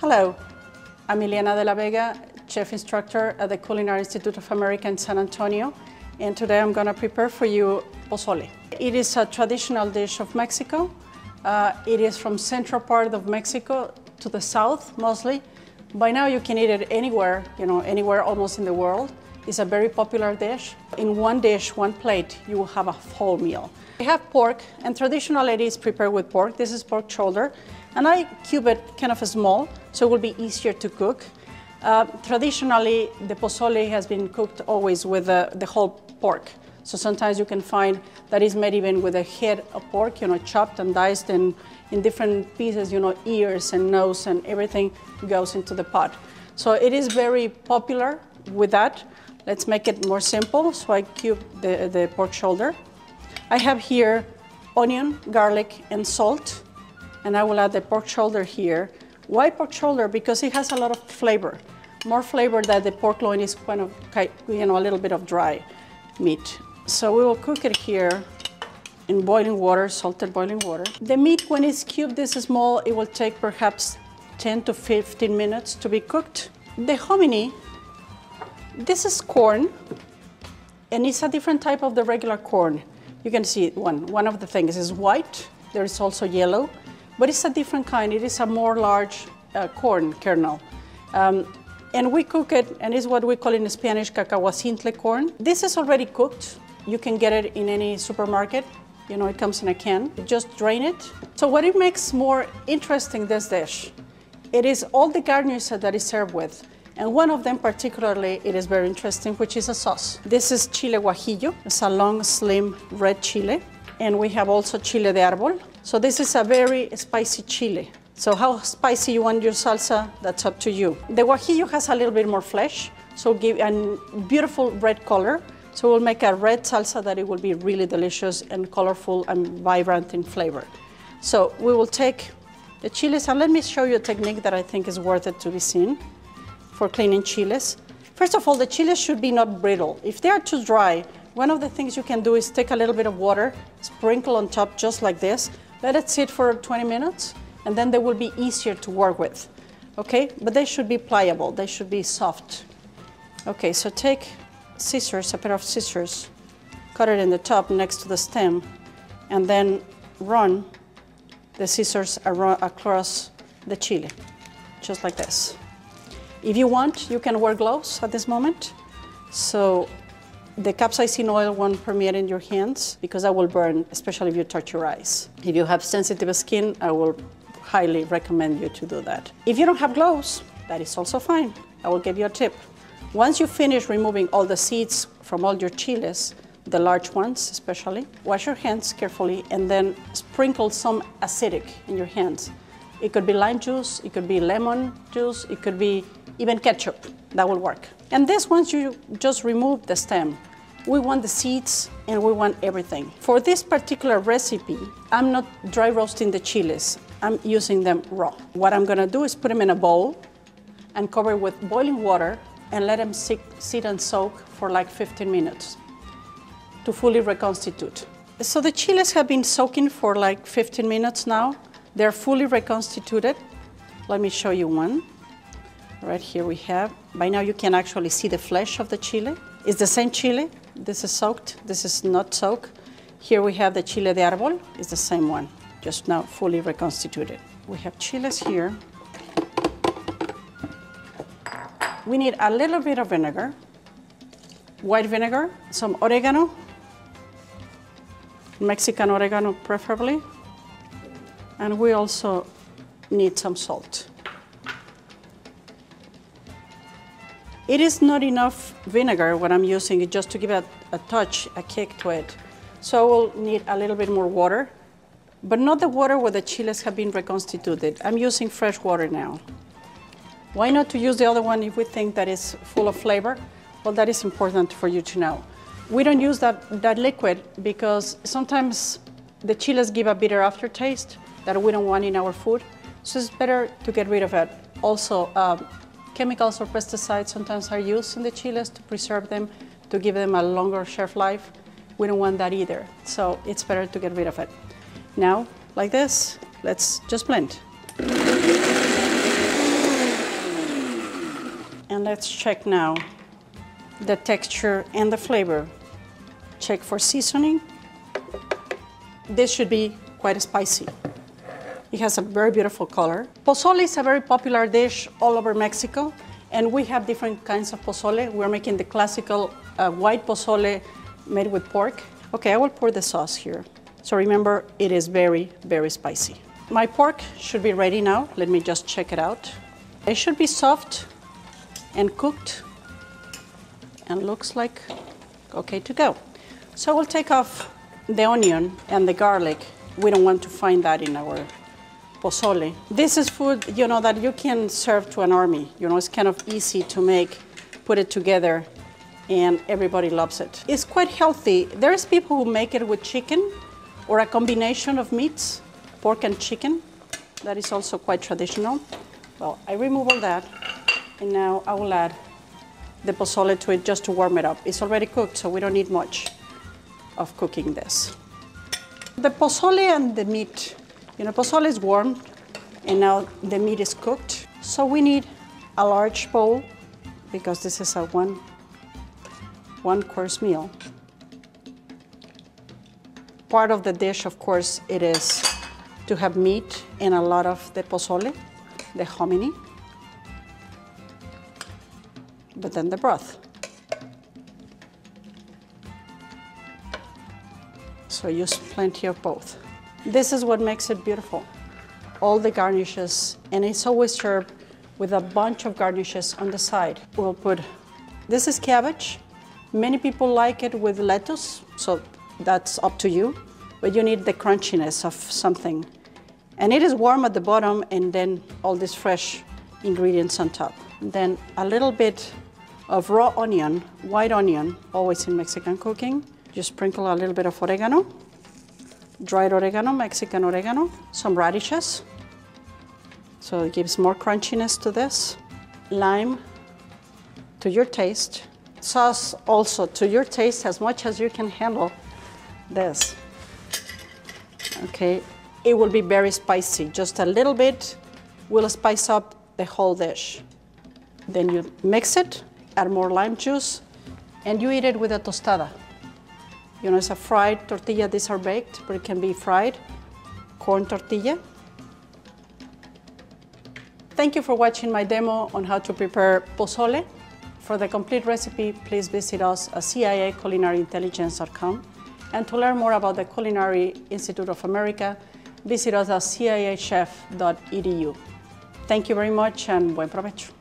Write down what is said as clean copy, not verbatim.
Hello, I'm Iliana de la Vega, chef instructor at the Culinary Institute of America in San Antonio, and today I'm going to prepare for you pozole. It is a traditional dish of Mexico. It is from central part of Mexico to the south mostly. By now you can eat it anywhere, anywhere almost in the world. It's a very popular dish. In one dish, one plate, you will have a whole meal. We have pork, and traditionally it is prepared with pork. This is pork shoulder, and I cube it kind of small, so it will be easier to cook. Traditionally, the pozole has been cooked always with the whole pork. So sometimes you can find that it's made even with a head of pork, chopped and diced in different pieces, ears and nose and everything goes into the pot. So it is very popular with that. Let's make it more simple. So I cube the pork shoulder. I have here onion, garlic, and salt. And I will add the pork shoulder here. Why pork shoulder? Because it has a lot of flavor. More flavor than the pork loin is kind of, a little bit of dry meat. So we will cook it here in boiling water, salted boiling water. The meat, when it's cubed this small, it will take perhaps 10 to 15 minutes to be cooked. The hominy, this is corn, and it's a different type of the regular corn. You can see one of the things is white, there is also yellow, but it's a different kind. It is a more large corn kernel. And we cook it, and it's what we call in Spanish cacahuacintle corn. This is already cooked. You can get it in any supermarket. It comes in a can. Just drain it. So what it makes more interesting this dish, it is all the garnish that is served with. And one of them particularly, it is very interesting, which is a sauce. This is chile guajillo. It's a long, slim, red chile. And we have also chile de árbol. So this is a very spicy chile. So how spicy you want your salsa, that's up to you. The guajillo has a little bit more flesh, so give a beautiful red color. So we'll make a red salsa that it will be really delicious and colorful and vibrant in flavor. So we will take the chiles, and let me show you a technique that I think is worth it to be seen for cleaning chiles. First of all, the chiles should be not brittle. If they are too dry, one of the things you can do is take a little bit of water, sprinkle on top just like this, let it sit for 20 minutes, and then they will be easier to work with, okay? But they should be pliable, they should be soft. Okay, so take scissors, a pair of scissors, cut it in the top next to the stem, and then run the scissors across the chile, just like this. If you want, you can wear gloves at this moment. So the capsaicin oil won't permeate in your hands because that will burn, especially if you touch your eyes. If you have sensitive skin, I will highly recommend you to do that. If you don't have gloves, that is also fine. I will give you a tip. Once you finish removing all the seeds from all your chiles, the large ones especially, wash your hands carefully and then sprinkle some acidic in your hands. It could be lime juice, it could be lemon juice, it could be even ketchup. That will work. And this, once you just remove the stem, we want the seeds and we want everything. For this particular recipe, I'm not dry roasting the chiles. I'm using them raw. What I'm gonna do is put them in a bowl and cover it with boiling water and let them sit and soak for like 15 minutes to fully reconstitute. So the chiles have been soaking for like 15 minutes now. They're fully reconstituted. Let me show you one. Right here we have, by now you can actually see the flesh of the chile. It's the same chile. This is soaked, this is not soaked. Here we have the chile de árbol, it's the same one, just now fully reconstituted. We have chiles here. We need a little bit of vinegar, white vinegar, some oregano, Mexican oregano preferably, and we also need some salt. It is not enough vinegar when I'm using it just to give it a touch, a kick to it. So we'll need a little bit more water, but not the water where the chiles have been reconstituted. I'm using fresh water now. Why not to use the other one if we think that is full of flavor? Well, that is important for you to know. We don't use that liquid because sometimes the chiles give a bitter aftertaste that we don't want in our food. So it's better to get rid of it. Also, chemicals or pesticides sometimes are used in the chiles to preserve them, to give them a longer shelf life. We don't want that either, so it's better to get rid of it. Now, like this, let's just blend. Let's check now the texture and the flavor. Check for seasoning. This should be quite spicy. It has a very beautiful color. Pozole is a very popular dish all over Mexico, and we have different kinds of pozole. We're making the classical white pozole made with pork. Okay, I will pour the sauce here. So remember, it is very, very spicy. My pork should be ready now. Let me just check it out. It should be soft and cooked and looks like okay to go. So we'll take off the onion and the garlic. We don't want to find that in our pozole. This is food, that you can serve to an army. It's kind of easy to make, put it together, and everybody loves it. It's quite healthy. There's people who make it with chicken or a combination of meats, pork and chicken. That is also quite traditional. Well, I remove all that, and now I will add the pozole to it just to warm it up. It's already cooked, so we don't need much of cooking this. The pozole and the meat, pozole is warm, and now the meat is cooked. So we need a large bowl, because this is a one-course meal. Part of the dish, of course, it is to have meat and a lot of the pozole, the hominy, but then the broth. So use plenty of both. This is what makes it beautiful. All the garnishes, and it's always served with a bunch of garnishes on the side. We'll put, this is cabbage. Many people like it with lettuce, so that's up to you, but you need the crunchiness of something. And it is warm at the bottom, and then all these fresh ingredients on top. And then a little bit of raw onion, white onion, always in Mexican cooking. Just sprinkle a little bit of oregano, dried oregano, Mexican oregano, some radishes, so it gives more crunchiness to this. Lime to your taste. Sauce also to your taste, as much as you can handle this. Okay, it will be very spicy. Just a little bit will spice up the whole dish. Then you mix it, add more lime juice, and you eat it with a tostada. It's a fried tortilla. These are baked, but it can be fried. Corn tortilla. Thank you for watching my demo on how to prepare pozole. For the complete recipe, please visit us at ciaculinaryintelligence.com. And to learn more about the Culinary Institute of America, visit us at ciachef.edu. Thank you very much, and buen provecho.